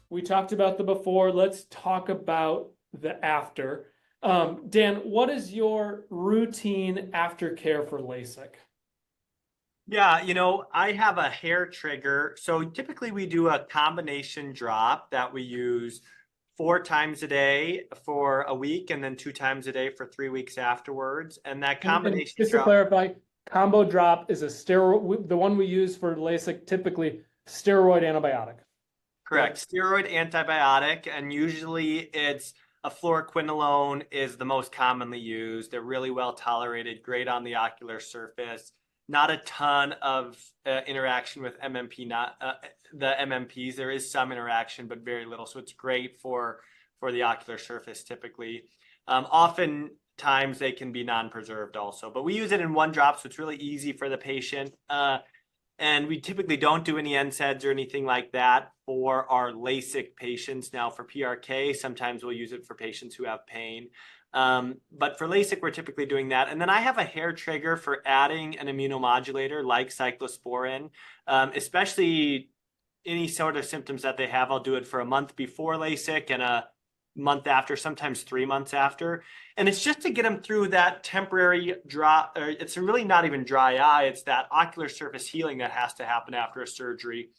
We talked about the before. Let's talk about the after. Dan, what is your routine aftercare for LASIK? Yeah, I have a hair trigger. So typically we do a combination drop that we use 4 times a day for a week and then 2 times a day for 3 weeks afterwards. And that And combination just to drop, clarify, combo drop is a steroid, the one we use for LASIK, typically steroid antibiotic. correct, steroid antibiotic, and usually it's a fluoroquinolone is the most commonly used. They're really well tolerated, great on the ocular surface. Not a ton of interaction with MMP, not the MMPs. There is some interaction, but very little. So it's great for the ocular surface typically. Oftentimes they can be non-preserved also, but we use it in one drop, so it's really easy for the patient. And we typically don't do any NSAIDs or anything like that for our LASIK patients. Now for PRK, sometimes we'll use it for patients who have pain. But for LASIK, we're typically doing that. And then I have a hair trigger for adding an immunomodulator like cyclosporin, especially any sort of symptoms that they have. I'll do it for a month before LASIK and a month after, sometimes 3 months after. And it's just to get them through that temporary dry, or it's really not even dry eye. It's that ocular surface healing that has to happen after a surgery.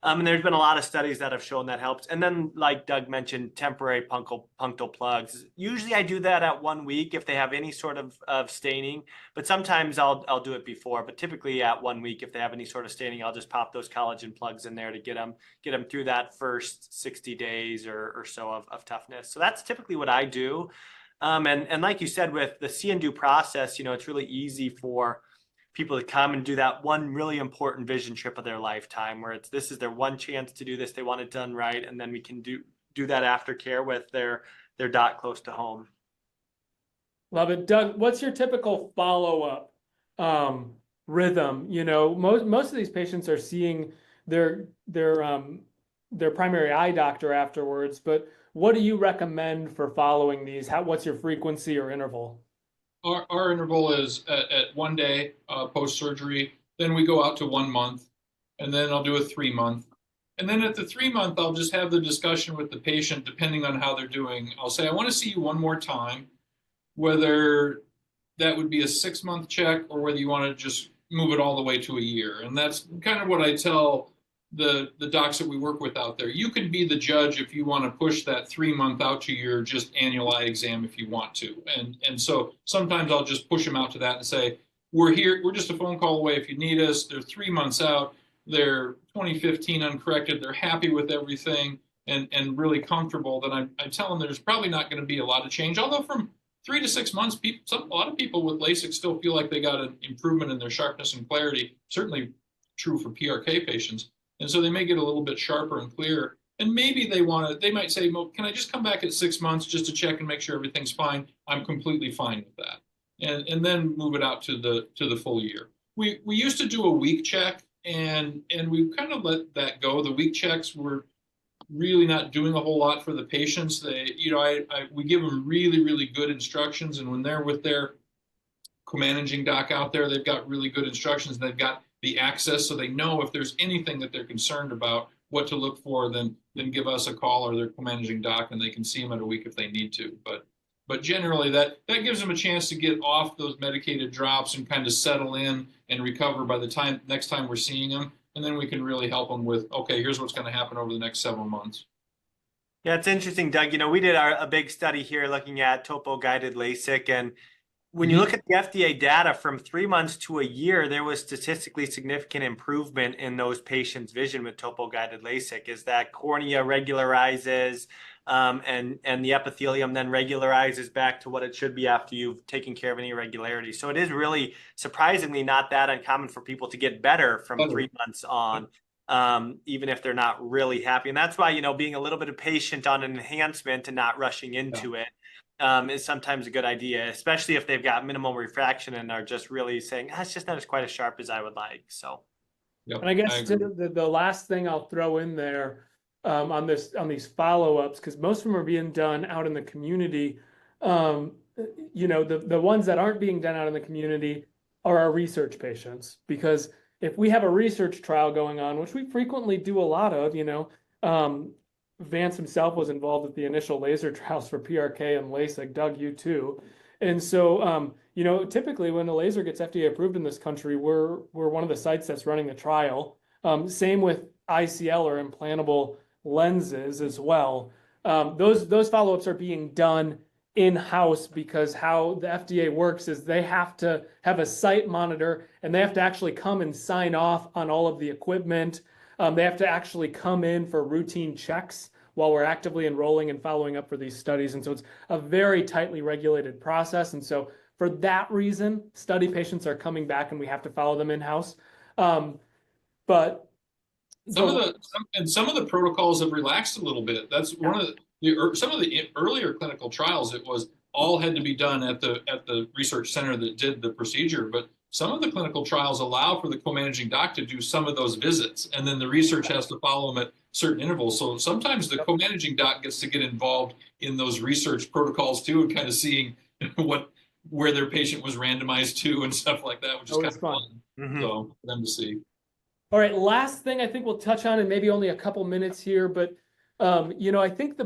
And there's been a lot of studies that have shown that helps. And then, like Doug mentioned, temporary punctal plugs. Usually I do that at 1 week if they have any sort of staining, but sometimes I'll do it before. But typically at 1 week, if they have any sort of staining, I'll just pop those collagen plugs in there to get them through that first 60 days or so of toughness. So that's typically what I do. And like you said, with the see and do process, it's really easy for people to come and do that one really important vision trip of their lifetime, where this is their one chance to do this. They want it done right, and then we can do that aftercare with their doc close to home. Love it. Doug, what's your typical follow-up rhythm? Most of these patients are seeing their primary eye doctor afterwards, but what do you recommend for following these? What's your frequency or interval? Our interval is at 1 day post-surgery. Then we go out to 1 month, and then I'll do a 3 month. And then at the 3 month, I'll just have the discussion with the patient, depending on how they're doing. I'll say, I want to see you one more time, whether that would be a 6 month check or whether you want to just move it all the way to a year. And that's kind of what I tell the docs that we work with out there. You can be the judge if you want to push that 3 month out to your just annual eye exam if you want to. And so sometimes I'll just push them out to that and say, we're here, we're just a phone call away if you need us. They're 3 months out, they're 2015 uncorrected, they're happy with everything and really comfortable. Then I tell them there's probably not going to be a lot of change. Although from 3 to 6 months, a lot of people with LASIK still feel like they got an improvement in their sharpness and clarity, certainly true for PRK patients. And so they may get a little bit sharper and clearer. And maybe they might say, well, can I just come back at 6 months just to check and make sure everything's fine? I'm completely fine with that. And then move it out to the full year. We used to do a week check, and we kind of let that go. The week checks were really not doing a whole lot for the patients. We give them really, really good instructions. And when they're with their co-managing doc out there, they've got really good instructions. They've got the access, so they know if there's anything that they're concerned about, what to look for, then give us a call or their co-managing doc, and they can see them at a week if they need to. But generally, that gives them a chance to get off those medicated drops and kind of settle in and recover by the next time we're seeing them. And then we can really help them with, okay, here's what's going to happen over the next several months. Yeah, it's interesting, Doug. We did a big study here looking at topo-guided LASIK, and when you look at the FDA data from 3 months to a year, there was statistically significant improvement in those patients' vision with topo-guided LASIK. Is that cornea regularizes and the epithelium then regularizes back to what it should be after you've taken care of any irregularity. So it is really surprisingly not that uncommon for people to get better from 3 months on, even if they're not really happy. And that's why, being a little bit of patient on an enhancement and not rushing into it. Is sometimes a good idea, especially if they've got minimal refraction and are just really saying, it's just not as quite as sharp as I would like. So, and I guess the last thing I'll throw in there on these follow-ups, because most of them are being done out in the community. The ones that aren't being done out in the community are our research patients, because if we have a research trial going on, which we frequently do a lot of, Vance himself was involved with the initial laser trials for PRK and LASIK. Doug, you too. And so, typically when a laser gets FDA approved in this country, we're one of the sites that's running the trial. Same with ICL or implantable lenses as well. Those follow-ups are being done in-house because how the FDA works is they have to have a site monitor and they have to actually come and sign off on all of the equipment. They have to actually come in for routine checks while we're actively enrolling and following up for these studies. And so it's a very tightly regulated process. And so for that reason, study patients are coming back and we have to follow them in-house. But some of the protocols have relaxed a little bit. That's one of some of the earlier clinical trials. It was all had to be done at the research center that did the procedure, but some of the clinical trials allow for the co-managing doc to do some of those visits, and then the research has to follow them at certain intervals. So sometimes the co-managing doc gets to get involved in those research protocols too, and kind of seeing where their patient was randomized to and stuff like that, which is kind of fun. So for them to see. All right, last thing I think we'll touch on, and maybe only a couple minutes here, but I think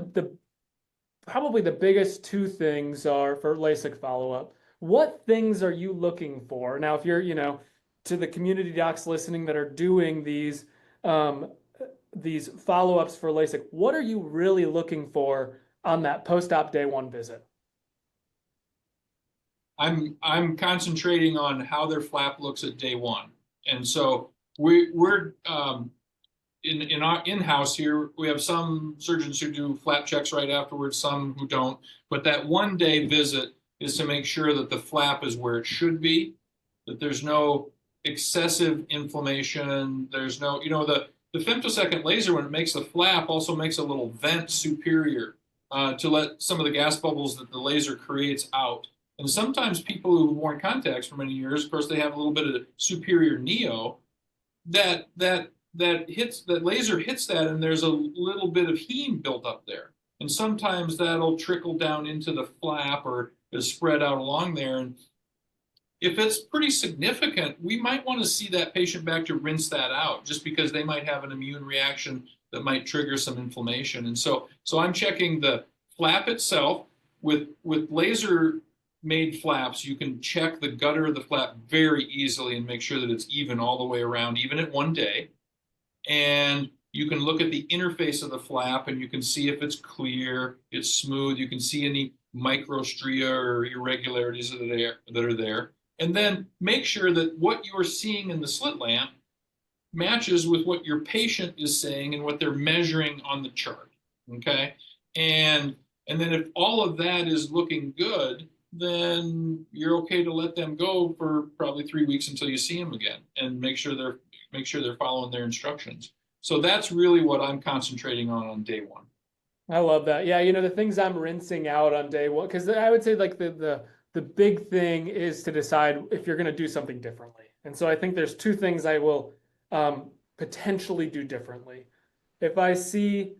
probably the biggest two things are for LASIK follow-up. What things are you looking for? Now, if you're, to the community docs listening that are doing these follow-ups for LASIK, what are you really looking for on that post-op day one visit? I'm concentrating on how their flap looks at day one, and so we're in our in-house here, we have some surgeons who do flap checks right afterwards, some who don't. But that 1 day visit is to make sure that the flap is where it should be, that there's no excessive inflammation. There's no, the femtosecond laser, when it makes the flap, also makes a little vent superior to let some of the gas bubbles that the laser creates out. And sometimes people who've worn contacts for many years, of course, they have a little bit of superior neo. That laser hits that, and there's a little bit of heme built up there, and sometimes that'll trickle down into the flap or is spread out along there. And if it's pretty significant, we might want to see that patient back to rinse that out, just because they might have an immune reaction that might trigger some inflammation. And so I'm checking the flap itself. With laser made flaps, you can check the gutter of the flap very easily and make sure that it's even all the way around, even at 1 day. And you can look at the interface of the flap and you can see if it's clear, it's smooth, you can see any microstria or irregularities that are there. And then make sure that what you're seeing in the slit lamp matches with what your patient is saying and what they're measuring on the chart, okay? And then if all of that is looking good, then you're okay to let them go for probably 3 weeks until you see them again, and make sure they're following their instructions. So that's really what I'm concentrating on day one. I love that. Yeah, the things I'm rinsing out on day one, because I would say like the big thing is to decide if you're going to do something differently. And so I think there's two things I will potentially do differently. If I see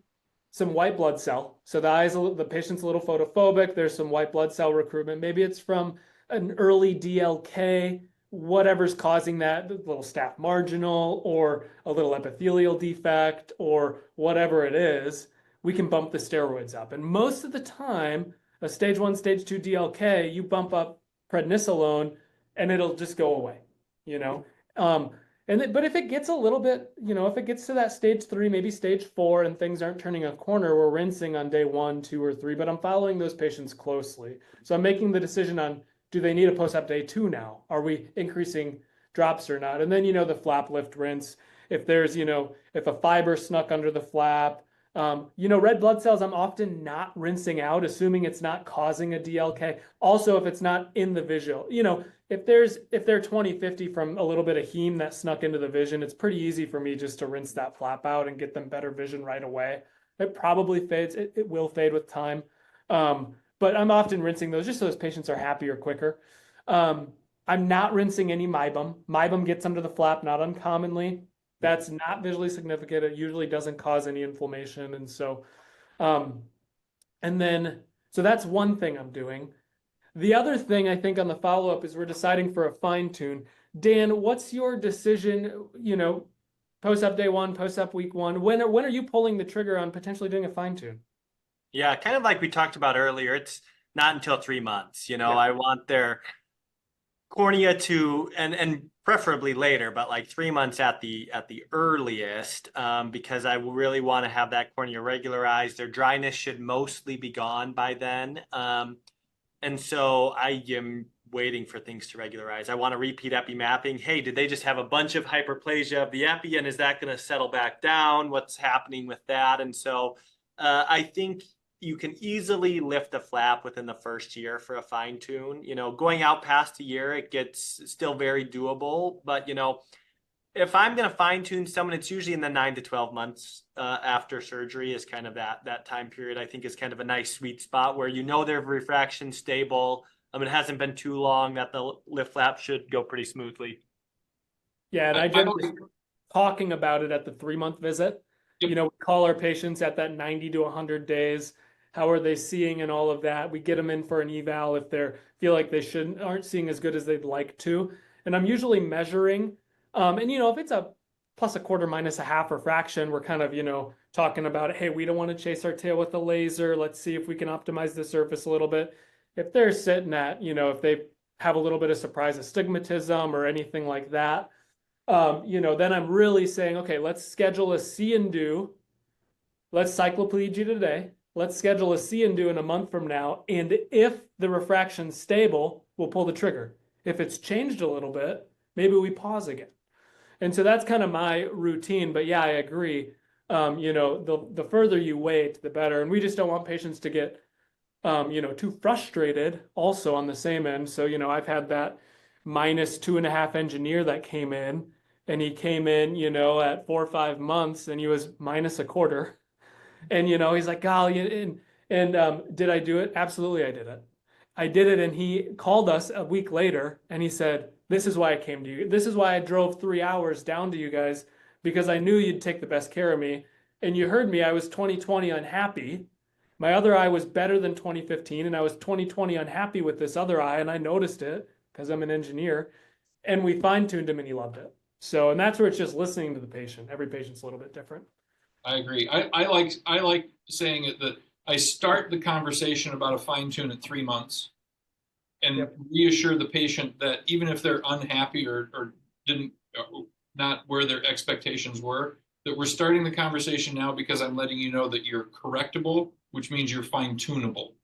some white blood cell, so the patient's a little photophobic, there's some white blood cell recruitment, maybe it's from an early DLK, whatever's causing that, little staph marginal or a little epithelial defect or whatever it is, we can bump the steroids up. And most of the time, a stage 1, stage 2 DLK, you bump up prednisolone and it'll just go away, But if it gets a little bit, if it gets to that stage 3, maybe stage 4, and things aren't turning a corner, we're rinsing on day 1, 2, or 3, but I'm following those patients closely. So I'm making the decision on, do they need a post-op day 2 now? Are we increasing drops or not? And then, the flap lift rinse. If there's, if a fiber snuck under the flap, red blood cells, I'm often not rinsing out, assuming it's not causing a DLK. Also, if it's not in the visual, if they're 20/50 from a little bit of heme that snuck into the vision, it's pretty easy for me just to rinse that flap out and get them better vision right away. It probably fades. It will fade with time. But I'm often rinsing those just so those patients are happier quicker. I'm not rinsing any mybum. Mybum gets under the flap, not uncommonly. That's not visually significant. It usually doesn't cause any inflammation. And so, so that's one thing I'm doing. The other thing I think on the follow-up is we're deciding for a fine tune. Dan, what's your decision, post-op day 1, post-op week 1. When are you pulling the trigger on potentially doing a fine tune? Yeah, kind of like we talked about earlier, it's not until 3 months. Yeah. I want their cornea to, and preferably later, but like 3 months at the earliest, because I really want to have that cornea regularized. Their dryness should mostly be gone by then. And so I am waiting for things to regularize. I want to repeat epi mapping. Hey, did they just have a bunch of hyperplasia of the epi, and is that going to settle back down? What's happening with that? And so I think you can easily lift a flap within the first year for a fine tune. Going out past a year, it gets still very doable. But, if I'm going to fine tune someone, it's usually in the 9 to 12 months after surgery is kind of that time period. I think is kind of a nice sweet spot where their refraction's stable. It hasn't been too long that the lift flap should go pretty smoothly. Yeah, and I generally talking about it at the 3-month visit. Yep. We call our patients at that 90 to 100 days. How are they seeing and all of that? We get them in for an eval if they feel like they aren't seeing as good as they'd like to. And I'm usually measuring. And if it's a plus a quarter minus a half refraction, we're kind of, talking about, hey, we don't want to chase our tail with the laser. Let's see if we can optimize the surface a little bit. If they're sitting at, if they have a little bit of surprise astigmatism or anything like that, then I'm really saying, okay, let's schedule a see and do. Let's cycloplegia today. Let's schedule a see and do in a month from now. And if the refraction's stable, we'll pull the trigger. If it's changed a little bit, maybe we pause again. And so that's kind of my routine. But yeah, I agree. The further you wait, the better. And we just don't want patients to get, too frustrated also on the same end. So, I've had that -2.5 engineer that came in, and he came in, at 4 or 5 months, and he was -1/4. And, he's like, golly, did I do it? Absolutely, I did it. I did it. And he called us a week later and he said, this is why I came to you. This is why I drove 3 hours down to you guys, because I knew you'd take the best care of me. And you heard me, I was 20/20 unhappy. My other eye was better than 20/15, and I was 20/20 unhappy with this other eye, and I noticed it because I'm an engineer. And we fine-tuned him and he loved it. So, and that's where it's just listening to the patient. Every patient's a little bit different. I agree. I like saying it that I start the conversation about a fine tune at 3 months and reassure the patient that even if they're unhappy or didn't not where their expectations were, that we're starting the conversation now because I'm letting you know that you're correctable, which means you're fine tunable.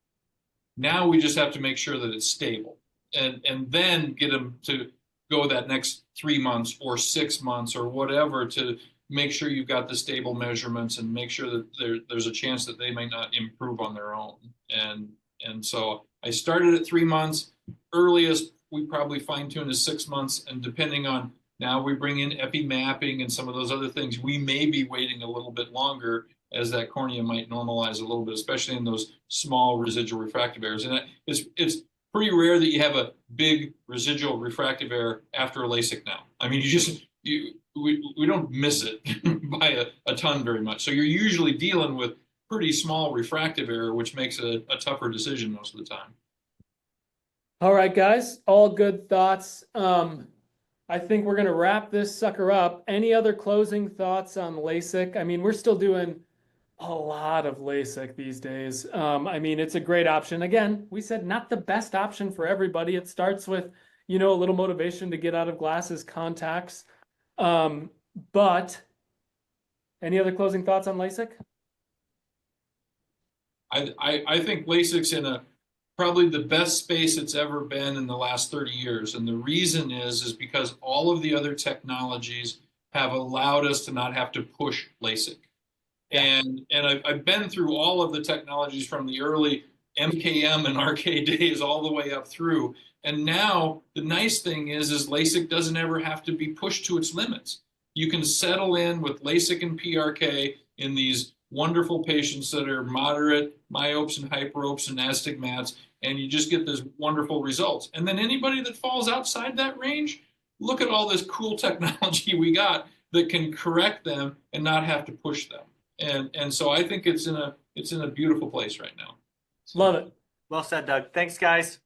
Now we just have to make sure that it's stable and then get them to go that next 3 months or 6 months or whatever to make sure you've got the stable measurements and make sure that there's a chance that they might not improve on their own. And so I started at 3 months. Earliest we probably fine tune is 6 months. And depending on now we bring in epi mapping and some of those other things, we may be waiting a little bit longer as that cornea might normalize a little bit, especially in those small residual refractive errors. And it's pretty rare that you have a big residual refractive error after a LASIK now. I mean, we don't miss it by a ton very much. So you're usually dealing with pretty small refractive error, which makes a tougher decision most of the time. All right, guys, all good thoughts. I think we're going to wrap this sucker up. Any other closing thoughts on LASIK? I mean, we're still doing a lot of LASIK these days. I mean, it's a great option. Again, we said not the best option for everybody. It starts with, a little motivation to get out of glasses, contacts. But any other closing thoughts on LASIK? I think LASIK's in probably the best space it's ever been in the last 30 years. And the reason is because all of the other technologies have allowed us to not have to push LASIK. And I've been through all of the technologies from the early MKM and RK days all the way up through. And now the nice thing is LASIK doesn't ever have to be pushed to its limits. You can settle in with LASIK and PRK in these wonderful patients that are moderate myopes and hyperopes and astigmats, and you just get these wonderful results. And then anybody that falls outside that range, look at all this cool technology we got that can correct them and not have to push them. And so I think it's in a beautiful place right now. So. Love it. Well said, Doug. Thanks, guys.